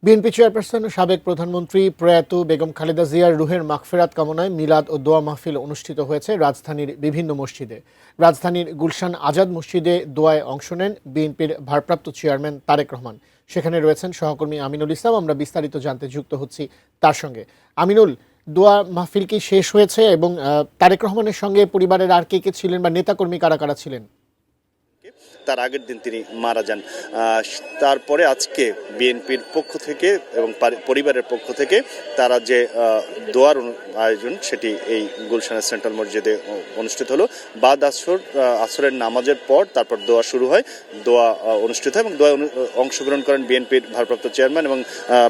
BNP chairperson ও সাবেক প্রধানমন্ত্রী প্রয়াত বেগম খালেদা জিয়ার রুহের মাগফিরাত কামনায় মিলাদ ও দোয়া মাহফিল অনুষ্ঠিত হয়েছে রাজধানীর বিভিন্ন মসজিদে। রাজধানীর গুলশান আজাদ মসজিদে দোয়ায় অংশ নেন বিএনপির ভারপ্রাপ্ত চেয়ারম্যান তারেক রহমান। সেখানে রয়েছেন সহকর্মী আমিনুল ইসলাম। আমরা বিস্তারিত জানতে যুক্ত হচ্ছি তার সঙ্গে। আমিনুল, দোয়া মাহফিল কি শেষ হয়েছে এবং তারেক রহমানের সঙ্গে পরিবারের আর কে কে ছিলেন বা নেতাকর্মী কারা কারা ছিলেন? তার আগের দিন তিনি মারা যান। তারপরে আজকে বিএনপির পক্ষ থেকে এবং পরিবারের পক্ষ থেকে তারা যে দোয়ার আয়োজন সেটি এই গুলশানের সেন্ট্রাল মসজিদে অনুষ্ঠিত হলো। বাদ আসরের নামাজের পর তারপর দোয়া শুরু হয়, দোয়া অনুষ্ঠিত হয় এবং দোয়া অংশগ্রহণ করেন বিএনপির ভারপ্রাপ্ত চেয়ারম্যান এবং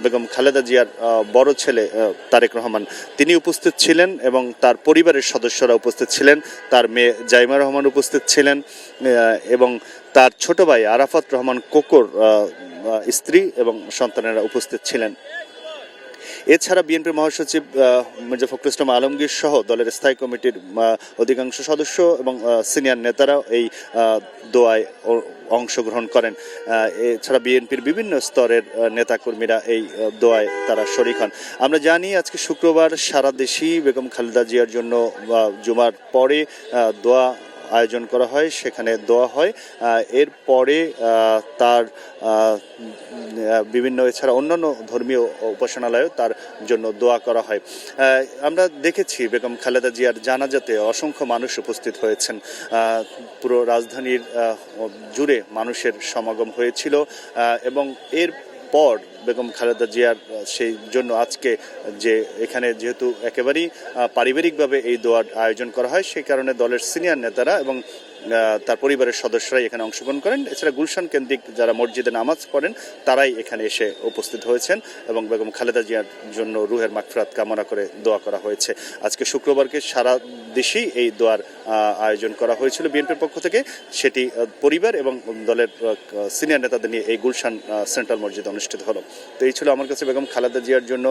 বেগম খালেদা জিয়ার বড় ছেলে তারেক রহমান। তিনি উপস্থিত ছিলেন এবং তার পরিবারের সদস্যরা উপস্থিত ছিলেন। তার মেয়ে জাইমা রহমান উপস্থিত ছিলেন এবং তার ছোট ভাই আরাফাত রহমান কোকর স্ত্রী এবং সন্তানেরা উপস্থিত ছিলেন। এছাড়া বিএনপির মহাসচিব মির্জা ফখরুল ইসলাম আলমগীর সহ দলের স্থায়ী কমিটির অধিকাংশ সদস্য এবং সিনিয়র নেতারাও এই দোয়ায় অংশগ্রহণ করেন। এছাড়া বিএনপির বিভিন্ন স্তরের নেতাকর্মীরা এই দোয়ায় তারা শরিক হন। আমরা জানি আজকে শুক্রবার সারা দেশেই বেগম খালেদা জিয়ার জন্য জুমার পরে দোয়া আয়োজন করা হয়, সেখানে দোয়া হয়। এরপরে তার বিভিন্ন এছাড়া অন্যান্য ধর্মীয় উপাসনালয়েও তার জন্য দোয়া করা হয়। আমরা দেখেছি বেগম খালেদা জিয়ার জানাজাতে অসংখ্য মানুষ উপস্থিত হয়েছেন। পুরো রাজধানীর জুড়ে মানুষের সমাগম হয়েছিল এবং এর পর বেগম খালেদা জিয়ার সেই জন্য আজকে যে এখানে যেহেতু একেবারেই পারিবারিকভাবে এই দোয়ার আয়োজন করা হয়, সেই কারণে দলের সিনিয়র নেতারা এবং তার পরিবারের সদস্যরাই এখানে অংশগ্রহণ করেন। এছাড়া গুলশান কেন্দ্রিক যারা মসজিদে নামাজ পড়েন তারাই এখানে এসে উপস্থিত হয়েছেন এবং বেগম খালেদা জিয়ার জন্য রুহের মাগফিরাত কামনা করে দোয়া করা হয়েছে। আজকে শুক্রবারকে সারা দেশেই এই দোয়ার আয়োজন করা হয়েছিল বিএনপির পক্ষ থেকে। সেটি পরিবার এবং দলের সিনিয়র নেতাদের নিয়ে এই গুলশান সেন্ট্রাল মসজিদে অনুষ্ঠিত হলো। তো এই ছিল আমার কাছে বেগম খালেদা জিয়ার জন্য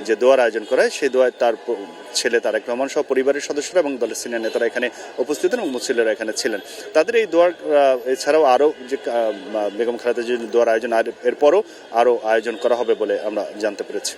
যে দোয়ার আয়োজন করা হয়, সেই দোয়ায় তার ছেলে তারেক রহমান সহ পরিবারের সদস্যরা এবং দলের সিনিয়র নেতারা এখানে উপস্থিত এবং মুসল্লিরা এখানে ছিলেন। তাদের এই দোয়ার এছাড়াও আরও যে বেগম খালেদা জিয়ার দোয়ার আয়োজন এরপরও আরও আয়োজন করা হবে বলে আমরা জানতে পেরেছি।